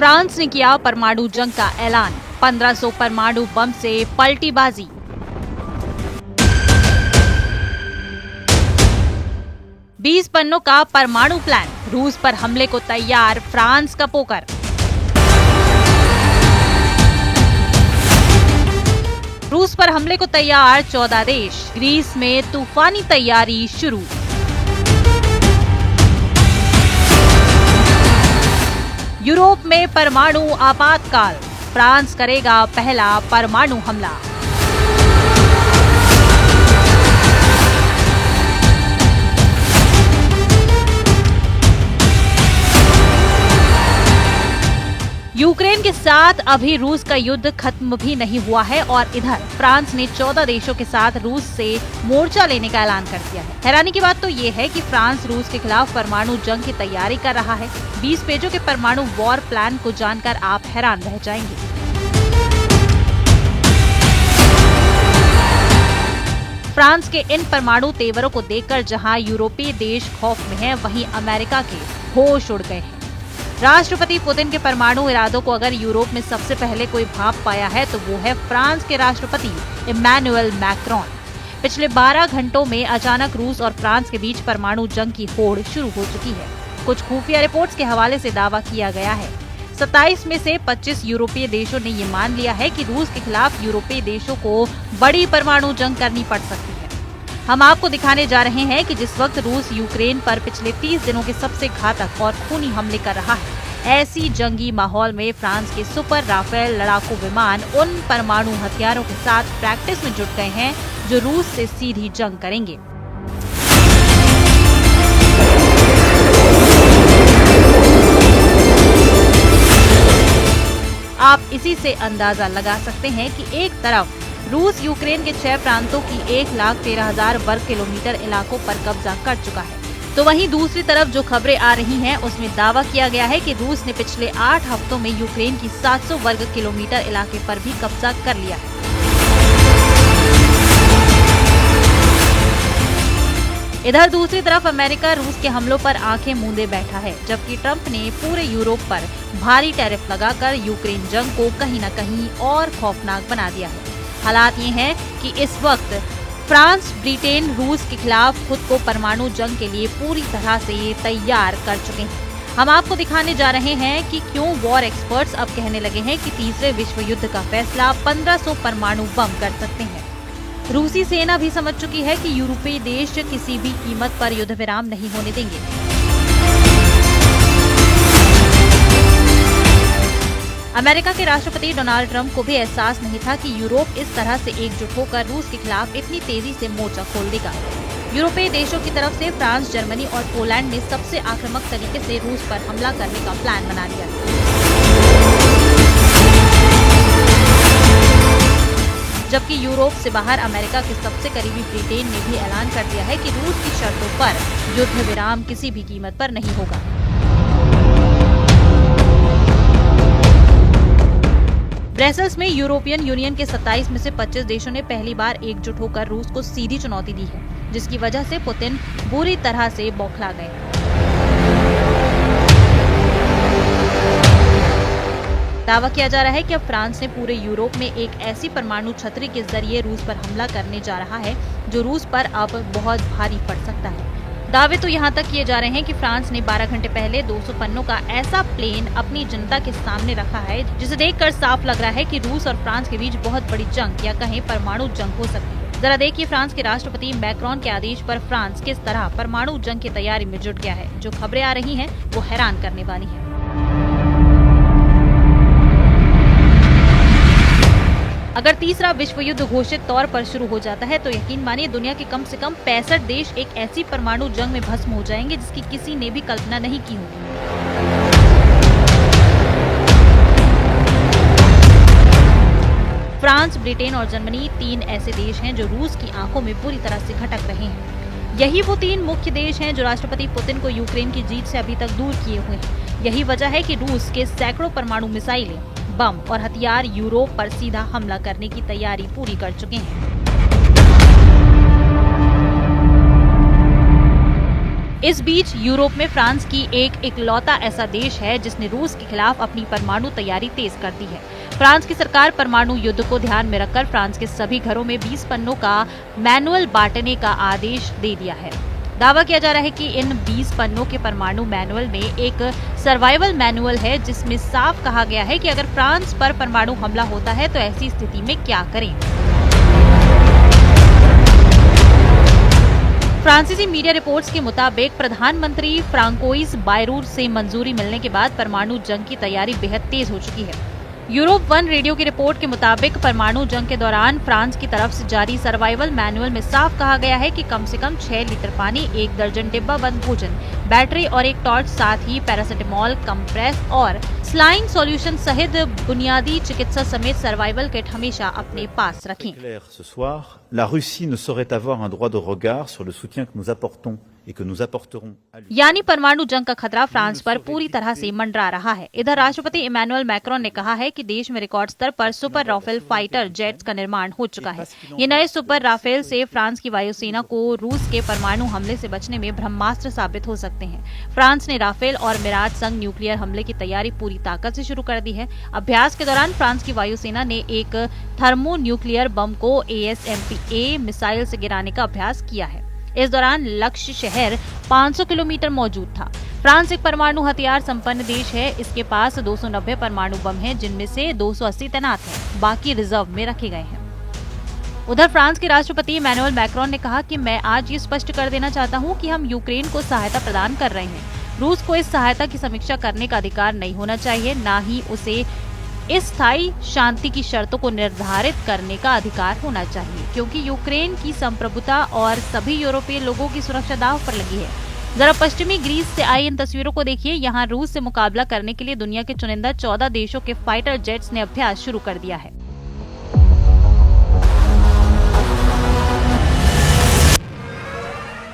France ने किया परमाणु जंग का ऐलान, 1500 परमाणु बम से पलटी बाजी। बीस पन्नों का परमाणु प्लान, रूस पर हमले को तैयार फ्रांस का पोकर। रूस पर हमले को तैयार 14 देश, ग्रीस में तूफानी तैयारी शुरू। यूरोप में परमाणु आपातकाल, फ्रांस करेगा पहला परमाणु हमला। यूक्रेन के साथ अभी रूस का युद्ध खत्म भी नहीं हुआ है और इधर फ्रांस ने 14 देशों के साथ रूस से मोर्चा लेने का ऐलान कर दिया है। हैरानी की बात तो ये है कि फ्रांस रूस के खिलाफ परमाणु जंग की तैयारी कर रहा है। 20 पेजों के परमाणु वॉर प्लान को जानकर आप हैरान रह जाएंगे। फ्रांस के इन परमाणु तेवरों को देखकर जहां यूरोपीय देश खौफ में हैं, वहीं अमेरिका के होश उड़ गए हैं। राष्ट्रपति पुतिन के परमाणु इरादों को अगर यूरोप में सबसे पहले कोई भांप पाया है तो वो है फ्रांस के राष्ट्रपति इमैनुअल मैक्रोन। पिछले 12 घंटों में अचानक रूस और फ्रांस के बीच परमाणु जंग की होड़ शुरू हो चुकी है। कुछ खुफिया रिपोर्ट्स के हवाले से दावा किया गया है 27 में से 25 यूरोपीय देशों ने ये मान लिया है कि रूस के खिलाफ यूरोपीय देशों को बड़ी परमाणु जंग करनी पड़ सकती है। हम आपको दिखाने जा रहे हैं कि जिस वक्त रूस यूक्रेन पर पिछले 30 दिनों के सबसे घातक और खूनी हमले कर रहा है, ऐसी जंगी माहौल में फ्रांस के सुपर राफेल लड़ाकू विमान उन परमाणु हथियारों के साथ प्रैक्टिस में जुट गए हैं जो रूस से सीधी जंग करेंगे। आप इसी से अंदाजा लगा सकते हैं कि एक तरफ रूस यूक्रेन के 6 प्रांतों की 1,13,000 वर्ग किलोमीटर इलाकों पर कब्जा कर चुका है, तो वहीं दूसरी तरफ जो खबरें आ रही हैं उसमें दावा किया गया है कि रूस ने पिछले 8 हफ्तों में यूक्रेन की 700 वर्ग किलोमीटर इलाके पर भी कब्जा कर लिया है। इधर दूसरी तरफ अमेरिका रूस के हमलों पर आंखें मूंदे बैठा है, जबकि ट्रंप ने पूरे यूरोप पर भारी टैरिफ लगाकर यूक्रेन जंग को कहीं न कहीं और खौफनाक बना दिया है। हालात ये हैं कि इस वक्त फ्रांस, ब्रिटेन रूस के खिलाफ खुद को परमाणु जंग के लिए पूरी तरह से तैयार कर चुके हैं। हम आपको दिखाने जा रहे हैं कि क्यों वॉर एक्सपर्ट्स अब कहने लगे हैं कि तीसरे विश्व युद्ध का फैसला 1500 परमाणु बम कर सकते हैं। रूसी सेना भी समझ चुकी है कि यूरोपीय देश किसी भी कीमत पर युद्ध विराम नहीं होने देंगे। अमेरिका के राष्ट्रपति डोनाल्ड ट्रंप को भी एहसास नहीं था कि यूरोप इस तरह से एकजुट होकर रूस के खिलाफ इतनी तेजी से मोर्चा खोल देगा। यूरोपीय देशों की तरफ से फ्रांस, जर्मनी और पोलैंड ने सबसे आक्रामक तरीके से रूस पर हमला करने का प्लान बना लिया। जबकि यूरोप से बाहर अमेरिका के सबसे करीबी ब्रिटेन ने भी ऐलान कर दिया है कि रूस की शर्तों पर युद्ध विराम किसी भी कीमत पर नहीं होगा। ब्रसेल्स में यूरोपियन यूनियन के 27 में से 25 देशों ने पहली बार एकजुट होकर रूस को सीधी चुनौती दी है, जिसकी वजह से पुतिन बुरी तरह से बौखला गए। दावा किया जा रहा है कि अब फ्रांस ने पूरे यूरोप में एक ऐसी परमाणु छतरी के जरिए रूस पर हमला करने जा रहा है जो रूस पर अब बहुत भारी पड़ सकता है। दावे तो यहाँ तक किए जा रहे हैं कि फ्रांस ने 12 घंटे पहले 200 पन्नों का ऐसा प्लेन अपनी जनता के सामने रखा है जिसे देखकर साफ लग रहा है कि रूस और फ्रांस के बीच बहुत बड़ी जंग या कहें परमाणु जंग हो सकती है। जरा देखिए फ्रांस के राष्ट्रपति मैक्रोन के आदेश पर फ्रांस किस तरह परमाणु जंग की तैयारी में जुट गया है। जो खबरें आ रही हैं वो हैरान करने वाली है। अगर तीसरा विश्व युद्ध घोषित तौर पर शुरू हो जाता है तो यकीन मानिए दुनिया के कम से कम 65 देश एक ऐसी परमाणु जंग में भस्म हो जाएंगे जिसकी किसी ने भी कल्पना नहीं की होगी। फ्रांस, ब्रिटेन और जर्मनी 3 ऐसे देश हैं जो रूस की आंखों में पूरी तरह से खटक रहे हैं। यही वो 3 मुख्य देश हैं जो राष्ट्रपति पुतिन को यूक्रेन की जीत से अभी तक दूर किए हुए हैं। यही वजह है कि रूस के सैकड़ों परमाणु मिसाइलें, बम और हथियार यूरोप पर सीधा हमला करने की तैयारी पूरी कर चुके हैं। इस बीच यूरोप में फ्रांस की एक इकलौता ऐसा देश है जिसने रूस के खिलाफ अपनी परमाणु तैयारी तेज कर दी है। फ्रांस की सरकार परमाणु युद्ध को ध्यान में रखकर फ्रांस के सभी घरों में 20 पन्नों का मैनुअल बांटने का आदेश दे दिया है। दावा किया जा रहा है कि इन 20 पन्नों के परमाणु मैनुअल में एक सर्वाइवल मैनुअल है जिसमें साफ कहा गया है कि अगर फ्रांस पर परमाणु हमला होता है तो ऐसी स्थिति में क्या करें। फ्रांसीसी मीडिया रिपोर्ट्स के मुताबिक प्रधानमंत्री फ्रांकोइस बायरू से मंजूरी मिलने के बाद परमाणु जंग की तैयारी बेहद तेज हो चुकी है। यूरोप वन रेडियो की रिपोर्ट के मुताबिक परमाणु जंग के दौरान फ्रांस की तरफ से जारी सर्वाइवल मैनुअल में साफ कहा गया है कि कम से कम 6 लीटर पानी, 1 दर्जन डिब्बा बंद भोजन, बैटरी और एक टॉर्च, साथ ही पैरासिटामोल, कंप्रेस और स्लाइन सॉल्यूशन सहित बुनियादी चिकित्सा समेत सर्वाइवल किट हमेशा अपने पास रखें। La Russie ne saurait avoir un droit de regard sur le soutien que nous apportons et que nous apporterons à lui. यानी परमाणु जंग का खतरा फ्रांस पर पूरी तरह से मंडरा रहा है। इधर राष्ट्रपति इमैनुअल मैक्रोन ने कहा है कि देश में रिकॉर्ड स्तर पर सुपर राफेल फाइटर जेट्स का निर्माण हो चुका है। ये नए सुपर राफेल से फ्रांस की वायुसेना को रूस के परमाणु हमले से बचने में ब्रह्मास्त्र साबित हो सकते हैं। फ्रांस ने राफेल और मिराज संग न्यूक्लियर हमले की तैयारी पूरी ताकत से शुरू कर दी है। अभ्यास के दौरान फ्रांस की वायुसेना ने एक थर्मो न्यूक्लियर बम को ASMPA मिसाइल से गिराने का अभ्यास किया है। इस दौरान लक्ष्य शहर 500 किलोमीटर मौजूद था। फ्रांस एक परमाणु हथियार संपन्न देश है। इसके पास 290 परमाणु बम हैं, जिनमें से 280 तैनात हैं, बाकी रिजर्व में रखे गए हैं। उधर फ्रांस के राष्ट्रपति इमैनुअल मैक्रोन ने कहा कि मैं आज ये स्पष्ट कर देना चाहता हूँ कि हम यूक्रेन को सहायता प्रदान कर रहे हैं। रूस को इस सहायता की समीक्षा करने का अधिकार नहीं होना चाहिए, न ही उसे इस स्थायी शांति की शर्तों को निर्धारित करने का अधिकार होना चाहिए, क्योंकि यूक्रेन की संप्रभुता और सभी यूरोपीय लोगों की सुरक्षा दांव पर लगी है। जरा पश्चिमी ग्रीस से आई इन तस्वीरों को देखिए। यहाँ रूस से मुकाबला करने के लिए दुनिया के चुनिंदा 14 देशों के फाइटर जेट्स ने अभ्यास शुरू कर दिया है।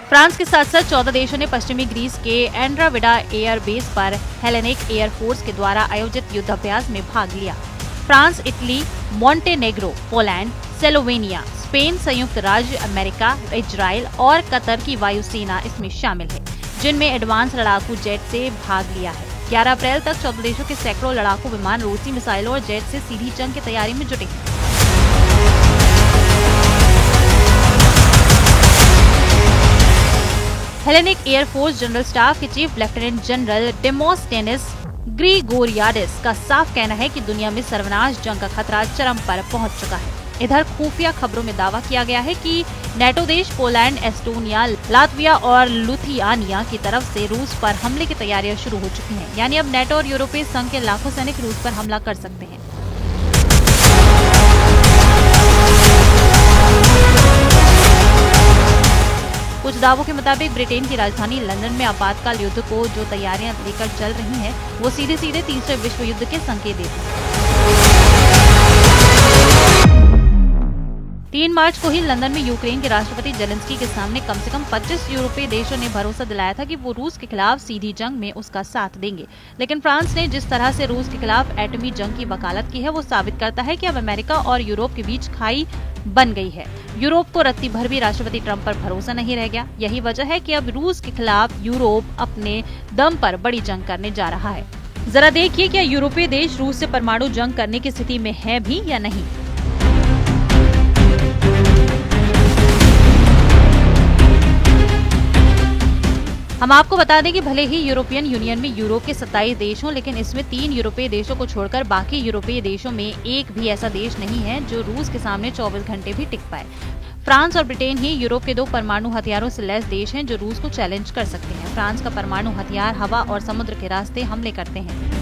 फ्रांस के साथ साथ 14 देशों ने पश्चिमी ग्रीस के एंड्राविडा एयर बेस पर हेलेनिक एयर फोर्स के द्वारा आयोजित युद्धाभ्यास में भाग लिया। France, Italy, Montenegro, Poland, Slovenia, Spain, संयुक्त राज्य अमेरिका, इजराइल और कतर की वायुसेना इसमें शामिल है, जिनमें एडवांस लड़ाकू जेट से भाग लिया है। 11 अप्रैल तक 14 देशों के सैकड़ों लड़ाकू विमान रूसी मिसाइलों और जेट से सीधी जंग की तैयारी में जुटे हैं। Hellenic air force general staff के चीफ लेफ्टिनेंट जनरल डेमोस्थेनिस ग्रिगोरियाडिस का साफ कहना है कि दुनिया में सर्वनाश जंग का खतरा चरम पर पहुंच चुका है। इधर खुफिया खबरों में दावा किया गया है कि नेटो देश पोलैंड, एस्टोनिया, लातविया और लुथियानिया की तरफ से रूस पर हमले की तैयारियां शुरू हो चुकी हैं। यानी अब नेटो और यूरोपीय संघ के लाखों सैनिक रूस पर हमला कर सकते हैं। कुछ दावों के मुताबिक ब्रिटेन की राजधानी लंदन में आपातकाल युद्ध को जो तैयारियां लेकर चल रही हैं, वो सीधे सीधे तीसरे विश्व युद्ध के संकेत देती हैं। 3 मार्च को ही लंदन में यूक्रेन के राष्ट्रपति जेलेंस्की के सामने कम से कम 25 यूरोपीय देशों ने भरोसा दिलाया था कि वो रूस के खिलाफ सीधी जंग में उसका साथ देंगे। लेकिन फ्रांस ने जिस तरह से रूस के खिलाफ एटमी जंग की वकालत की है, वो साबित करता है कि अब अमेरिका और यूरोप के बीच खाई बन गई है। यूरोप को रत्ती भर भी राष्ट्रपति ट्रंप पर भरोसा नहीं रह गया। यही वजह है कि अब रूस के खिलाफ यूरोप अपने दम पर बड़ी जंग करने जा रहा है। जरा देखिए, क्या यूरोपीय देश रूस से परमाणु जंग करने की स्थिति में है भी या नहीं। हम आपको बता दें कि भले ही यूरोपियन यूनियन में यूरोप के 27 देश हों, लेकिन इसमें 3 यूरोपीय देशों को छोड़कर बाकी यूरोपीय देशों में एक भी ऐसा देश नहीं है जो रूस के सामने 24 घंटे भी टिक पाए। फ्रांस और ब्रिटेन ही यूरोप के 2 परमाणु हथियारों से लैस देश हैं जो रूस को चैलेंज कर सकते हैं। फ्रांस का परमाणु हथियार हवा और समुद्र के रास्ते हमले करते हैं।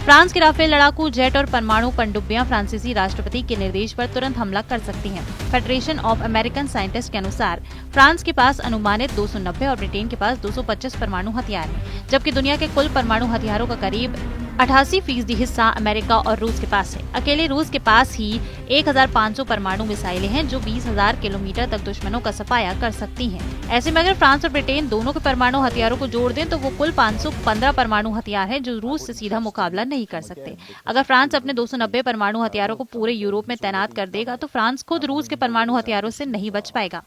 फ्रांस के राफेल लड़ाकू जेट और परमाणु पनडुब्बियां फ्रांसीसी राष्ट्रपति के निर्देश पर तुरंत हमला कर सकती हैं। फेडरेशन ऑफ अमेरिकन साइंटिस्ट के अनुसार फ्रांस के पास अनुमानित 290 और ब्रिटेन के पास 225 परमाणु हथियार हैं, जबकि दुनिया के कुल परमाणु हथियारों का करीब 88% हिस्सा अमेरिका और रूस के पास है। अकेले रूस के पास ही 1500 परमाणु मिसाइलें हैं जो 20,000 किलोमीटर तक दुश्मनों का सफाया कर सकती हैं। ऐसे में अगर फ्रांस और ब्रिटेन दोनों के परमाणु हथियारों को जोड़ दें तो वो कुल 515 परमाणु हथियार हैं जो रूस से सीधा मुकाबला नहीं कर सकते। अगर फ्रांस अपने 290 परमाणु हथियारों को पूरे यूरोप में तैनात कर देगा तो फ्रांस खुद रूस के परमाणु हथियारों से नहीं बच पाएगा।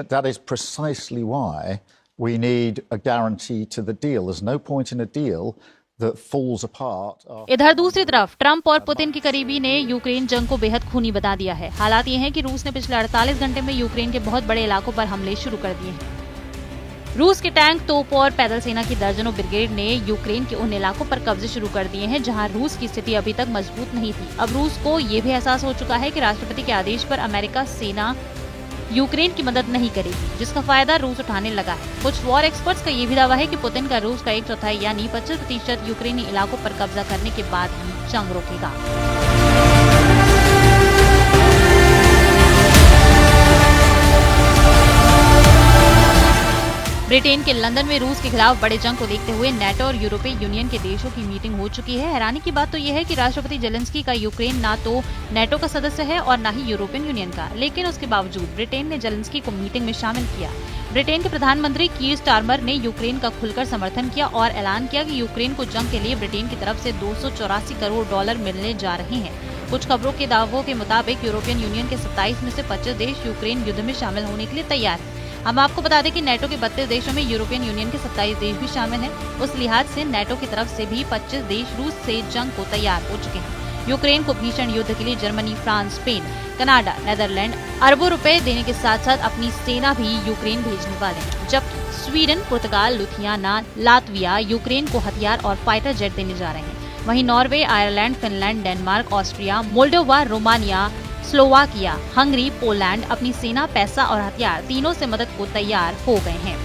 That is precisely why we need a guarantee to the deal. There's no point in a deal that falls apart. इधर दूसरी तरफ ट्रंप और पुतिन की करीबी ने यूक्रेन जंग को बेहद खूनी बता दिया है। हालात ये हैं कि रूस ने पिछले 48 घंटे में यूक्रेन के बहुत बड़े इलाकों पर हमले शुरू कर दिए हैं। रूस के टैंक, तोप और पैदल सेना की दर्जनों ब्रिगेड ने यूक्रेन के उन इलाकों पर कब्जे शुरू कर दिए हैं जहां रूस की स्थिति अभी तक मजबूत नहीं थी। अब रूस को ये भी एहसास हो चुका है कि राष्ट्रपति के आदेश पर अमेरिका सेना यूक्रेन की मदद नहीं करेगी, जिसका फायदा रूस उठाने लगा है। कुछ वॉर एक्सपर्ट्स का ये भी दावा है कि पुतिन का रूस का 1/4 यानी 25% यूक्रेनी इलाकों पर कब्जा करने के बाद ही जंग रोकेगा। ब्रिटेन के लंदन में रूस के खिलाफ बड़े जंग को देखते हुए नेटो और यूरोपीय यूनियन के देशों की मीटिंग हो चुकी है। हैरानी की बात तो यह है कि राष्ट्रपति जेलेंस्की का यूक्रेन ना तो नेटो का सदस्य है और ना ही यूरोपियन यूनियन का, लेकिन उसके बावजूद ब्रिटेन ने जेलेंस्की को मीटिंग में शामिल किया। ब्रिटेन के प्रधानमंत्री कीर स्टारमर ने यूक्रेन का खुलकर समर्थन किया और ऐलान किया कि यूक्रेन को जंग के लिए ब्रिटेन की तरफ से $284 करोड़ मिलने जा रहे हैं। कुछ खबरों के दावों के मुताबिक यूरोपियन यूनियन के 27 में से 25 देश यूक्रेन युद्ध में शामिल होने के लिए तैयार हैं। हम आपको बता दें कि नेटो के 32 देशों में यूरोपियन यूनियन के 27 देश भी शामिल हैं। उस लिहाज से नेटो की तरफ से भी 25 देश रूस से जंग को तैयार हो चुके हैं। यूक्रेन को भीषण युद्ध के लिए Germany, France, Spain, Canada, Netherland अरबों रुपए देने के साथ साथ अपनी सेना भी यूक्रेन भेजने वाले हैं, जबकि स्वीडन, पुर्तगाल, लुथियाना, लातविया यूक्रेन को हथियार और फाइटर जेट देने जा रहे हैं। वहीं Norway, Ireland, Finland, Denmark, Austria, Moldova, Romania, Slovakia, Hungary, Poland अपनी सेना, पैसा और हथियार तीनों से मदद को तैयार हो गए हैं।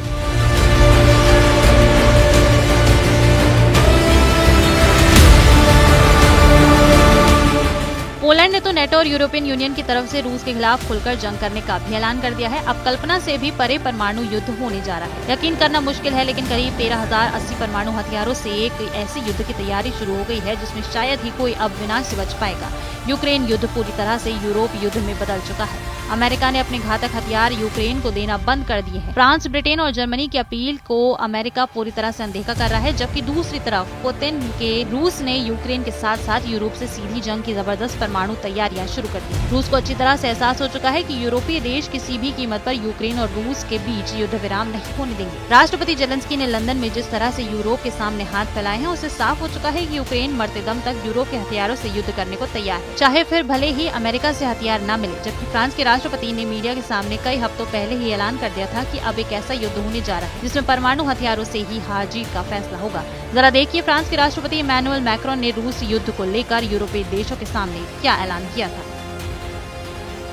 पोलैंड ने तो नेटो और यूरोपियन यूनियन की तरफ से रूस के खिलाफ खुलकर जंग करने का भी ऐलान कर दिया है। अब कल्पना से भी परे परमाणु युद्ध होने जा रहा है। यकीन करना मुश्किल है, लेकिन करीब 13,080 परमाणु हथियारों से एक ऐसी युद्ध की तैयारी शुरू हो गई है जिसमें शायद ही कोई अब विनाश से बच पाएगा। यूक्रेन युद्ध पूरी तरह से यूरोप युद्ध में बदल चुका है। अमेरिका ने अपने घातक हथियार यूक्रेन को देना बंद कर दिए हैं। फ्रांस, ब्रिटेन और जर्मनी की अपील को अमेरिका पूरी तरह से अनदेखा कर रहा है, जबकि दूसरी तरफ पुतिन के रूस ने यूक्रेन के साथ साथ यूरोप से सीधी जंग की जबरदस्त परमाणु तैयारियां शुरू कर दी। रूस को अच्छी तरह से एहसास हो चुका है कि यूरोपीय देश किसी भी कीमत पर यूक्रेन और रूस के बीच युद्ध विराम नहीं होने देंगे। राष्ट्रपति जेलेंस्की ने लंदन में जिस तरह से यूरोप के सामने हाथ फैलाए हैं, उससे साफ हो चुका है कि यूक्रेन मरते दम तक यूरोप के हथियारों से युद्ध करने को तैयार है, चाहे फिर भले ही अमेरिका से हथियार न मिले। जबकि फ्रांस के राष्ट्रपति ने मीडिया के सामने कई हफ्तों पहले ही ऐलान कर दिया था कि अब एक ऐसा युद्ध होने जा रहा है जिसमें परमाणु हथियारों से ही हार जीत का फैसला होगा। जरा देखिए फ्रांस के राष्ट्रपति इमैनुअल मैक्रोन ने रूस युद्ध को लेकर यूरोपीय देशों के सामने क्या ऐलान किया था।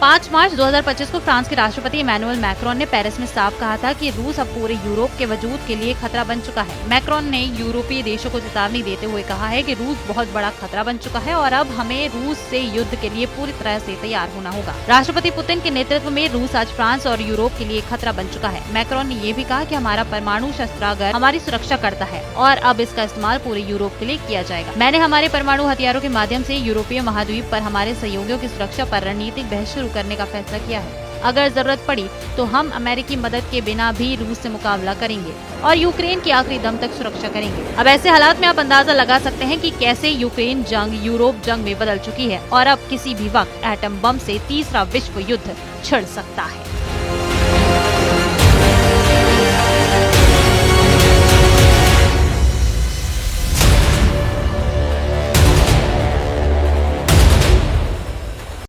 5 मार्च 2025 को फ्रांस के राष्ट्रपति इमैनुअल मैक्रोन ने पेरिस में साफ कहा था कि रूस अब पूरे यूरोप के वजूद के लिए खतरा बन चुका है। मैक्रोन ने यूरोपीय देशों को चेतावनी देते हुए कहा है कि रूस बहुत बड़ा खतरा बन चुका है और अब हमें रूस से युद्ध के लिए पूरी तरह से तैयार होना होगा। राष्ट्रपति पुतिन के नेतृत्व में रूस आज फ्रांस और यूरोप के लिए खतरा बन चुका है। मैक्रोन ने ये भी कहा कि हमारा परमाणु शस्त्रागार हमारी सुरक्षा करता है और अब इसका इस्तेमाल पूरे यूरोप के लिए किया जाएगा। मैंने हमारे परमाणु हथियारों के माध्यम से यूरोपीय महाद्वीप पर हमारे सहयोगियों की सुरक्षा पर रणनीतिक बहस शुरू करने का फैसला किया है। अगर जरूरत पड़ी तो हम अमेरिकी मदद के बिना भी रूस से मुकाबला करेंगे और यूक्रेन की आखिरी दम तक सुरक्षा करेंगे। अब ऐसे हालात में आप अंदाजा लगा सकते हैं कि कैसे यूक्रेन जंग यूरोप जंग में बदल चुकी है और अब किसी भी वक्त एटम बम से तीसरा विश्व युद्ध छिड़ सकता है।